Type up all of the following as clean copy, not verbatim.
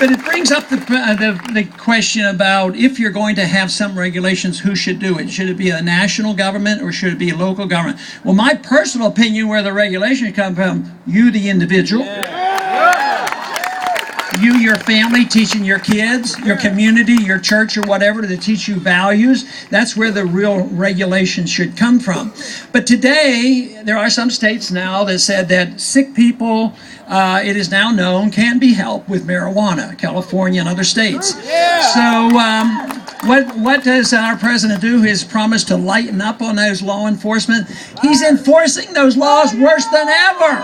But it brings up the question about if you're going to have some regulations, who should do it? Should it be a national government or should it be a local government? Well, my personal opinion, where the regulations come from, you, the individual. You, your family, teaching your kids, your community, your church, or whatever, to teach you values. That's where the real regulation should come from. But today, there are some states now that said that sick people, it is now known, can be helped with marijuana, California and other states. So what does our president do? His promise to lighten up on those law enforcement. He's enforcing those laws worse than ever.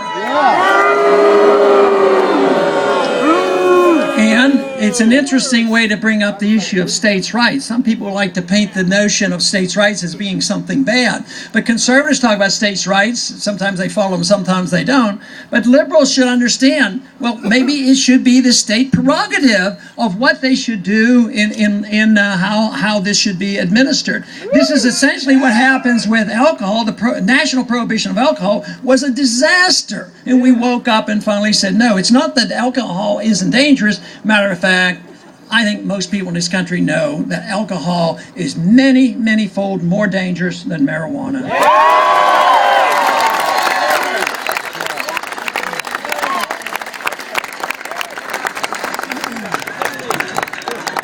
And it's an interesting way to bring up the issue of states' rights. Some people like to paint the notion of states' rights as being something bad. But conservatives talk about states' rights. Sometimes they follow them, sometimes they don't. But liberals should understand, well, maybe it should be the state prerogative of what they should do in how this should be administered. This is essentially what happens with alcohol. The national prohibition of alcohol was a disaster. And we woke up and finally said, no, it's not that alcohol isn't dangerous. Matter of fact, I think most people in this country know that alcohol is many, many-fold more dangerous than marijuana.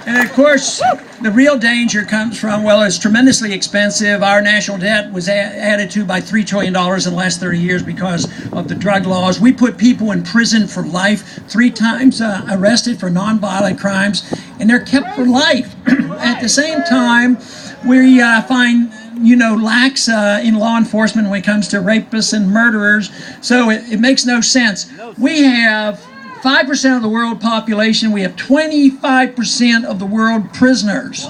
And of course, the real danger comes from, well, it's tremendously expensive. Our national debt was added to by $3 trillion in the last 30 years because of the drug laws. We put people in prison for life, 3 times arrested for nonviolent crimes, and they're kept for life. At the same time, we find lacks in law enforcement when it comes to rapists and murderers. So it makes no sense. We have 5% of the world population. We have 25% of the world prisoners.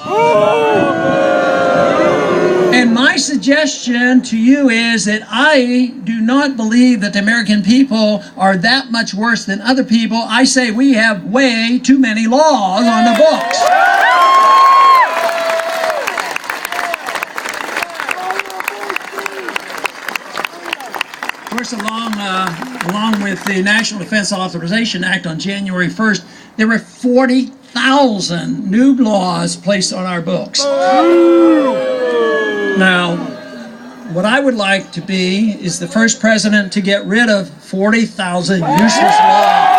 And my suggestion to you is that I do not believe that the American people are that much worse than other people. I say we have way too many laws on the books. Of course, along with the National Defense Authorization Act on January 1st, there were 40,000 new laws placed on our books. Now, what I would like to be is the first president to get rid of 40,000 useless laws.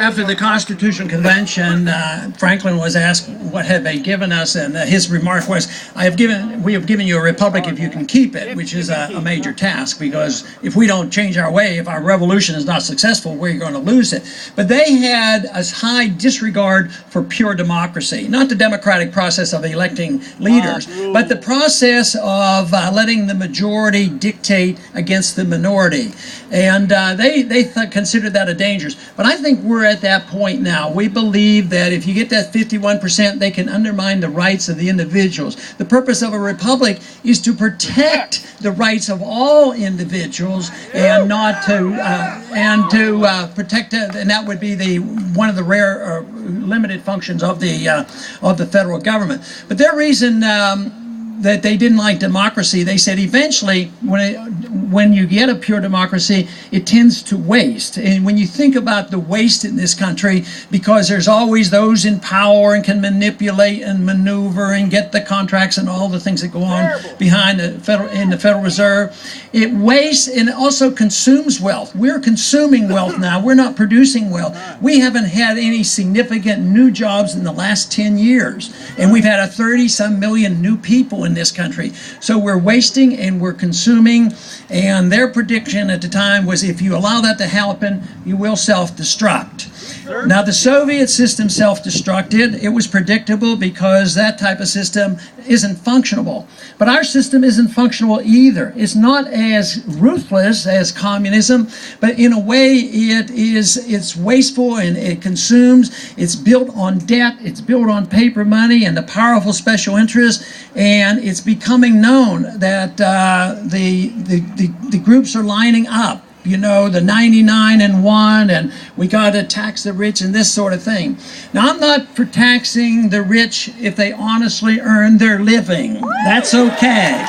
After the Constitutional Convention, Franklin was asked what had they given us, and his remark was, we have given you a republic if you can keep it, which is a major task, because if we don't change our way, if our revolution is not successful, we're going to lose it. But they had a high disregard for pure democracy, not the democratic process of electing leaders, but the process of letting the majority dictate against the minority. And they considered that a danger. But I think we're at that point now. We believe that if you get that 51%, they can undermine the rights of the individuals. The purpose of a republic is to protect the rights of all individuals, and not to protect it. And that would be one of the rare limited functions of the federal government. But their reason that they didn't like democracy, they said eventually when you get a pure democracy, it tends to waste. And when you think about the waste in this country, because there's always those in power and can manipulate and maneuver and get the contracts and all the things that go on behind the Federal Reserve, it wastes and it also consumes wealth. We're consuming wealth now. We're not producing wealth. We haven't had any significant new jobs in the last 10 years. And we've had 30-some million new people in this country. So we're wasting and we're consuming, and their prediction at the time was if you allow that to happen, you will self-destruct. Now, the Soviet system self-destructed. It was predictable because that type of system isn't functionable. But our system isn't functional either. It's not as ruthless as communism, but in a way it's wasteful and it consumes. It's built on debt. It's built on paper money and the powerful special interests. And and it's becoming known that the groups are lining up. You know, the 99 and 1, and we got to tax the rich and this sort of thing. Now, I'm not for taxing the rich if they honestly earn their living. That's okay.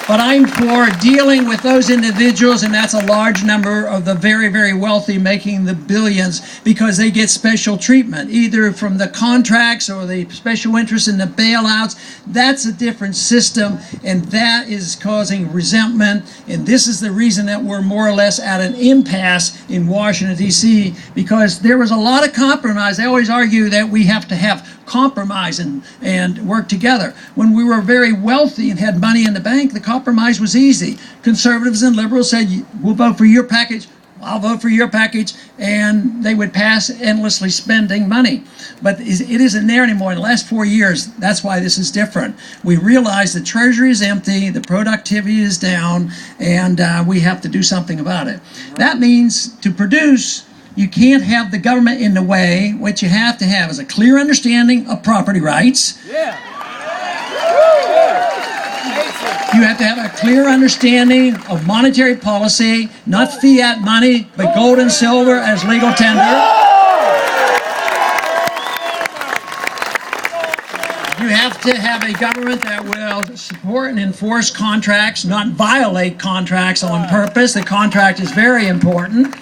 But I'm for dealing with those individuals, and that's a large number of the very, very wealthy making the billions, because they get special treatment, either from the contracts or the special interest in the bailouts. That's a different system, and that is causing resentment. And this is the reason that we're more or less at an impasse in Washington, D.C., because there was a lot of compromise. They always argue that we have to have compromise and work together. When we were very wealthy and had money in the bank, the compromise was easy. Conservatives and liberals said, we'll vote for your package, I'll vote for your package, and they would pass endlessly spending money. But it isn't there anymore. In the last 4 years, that's why this is different. We realize the Treasury is empty, the productivity is down, and we have to do something about it. That means to produce, you can't have the government in the way. What you have to have is a clear understanding of property rights. You have to have a clear understanding of monetary policy, not fiat money, but gold and silver as legal tender. You have to have a government that will support and enforce contracts, not violate contracts on purpose. The contract is very important.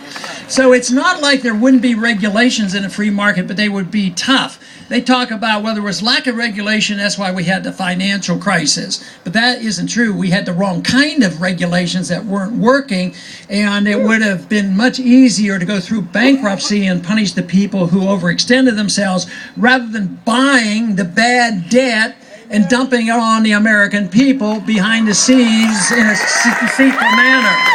So it's not like there wouldn't be regulations in a free market, but they would be tough. They talk about, well, there was lack of regulation, that's why we had the financial crisis. But that isn't true. We had the wrong kind of regulations that weren't working, and it would have been much easier to go through bankruptcy and punish the people who overextended themselves rather than buying the bad debt and dumping it on the American people behind the scenes in a deceitful manner.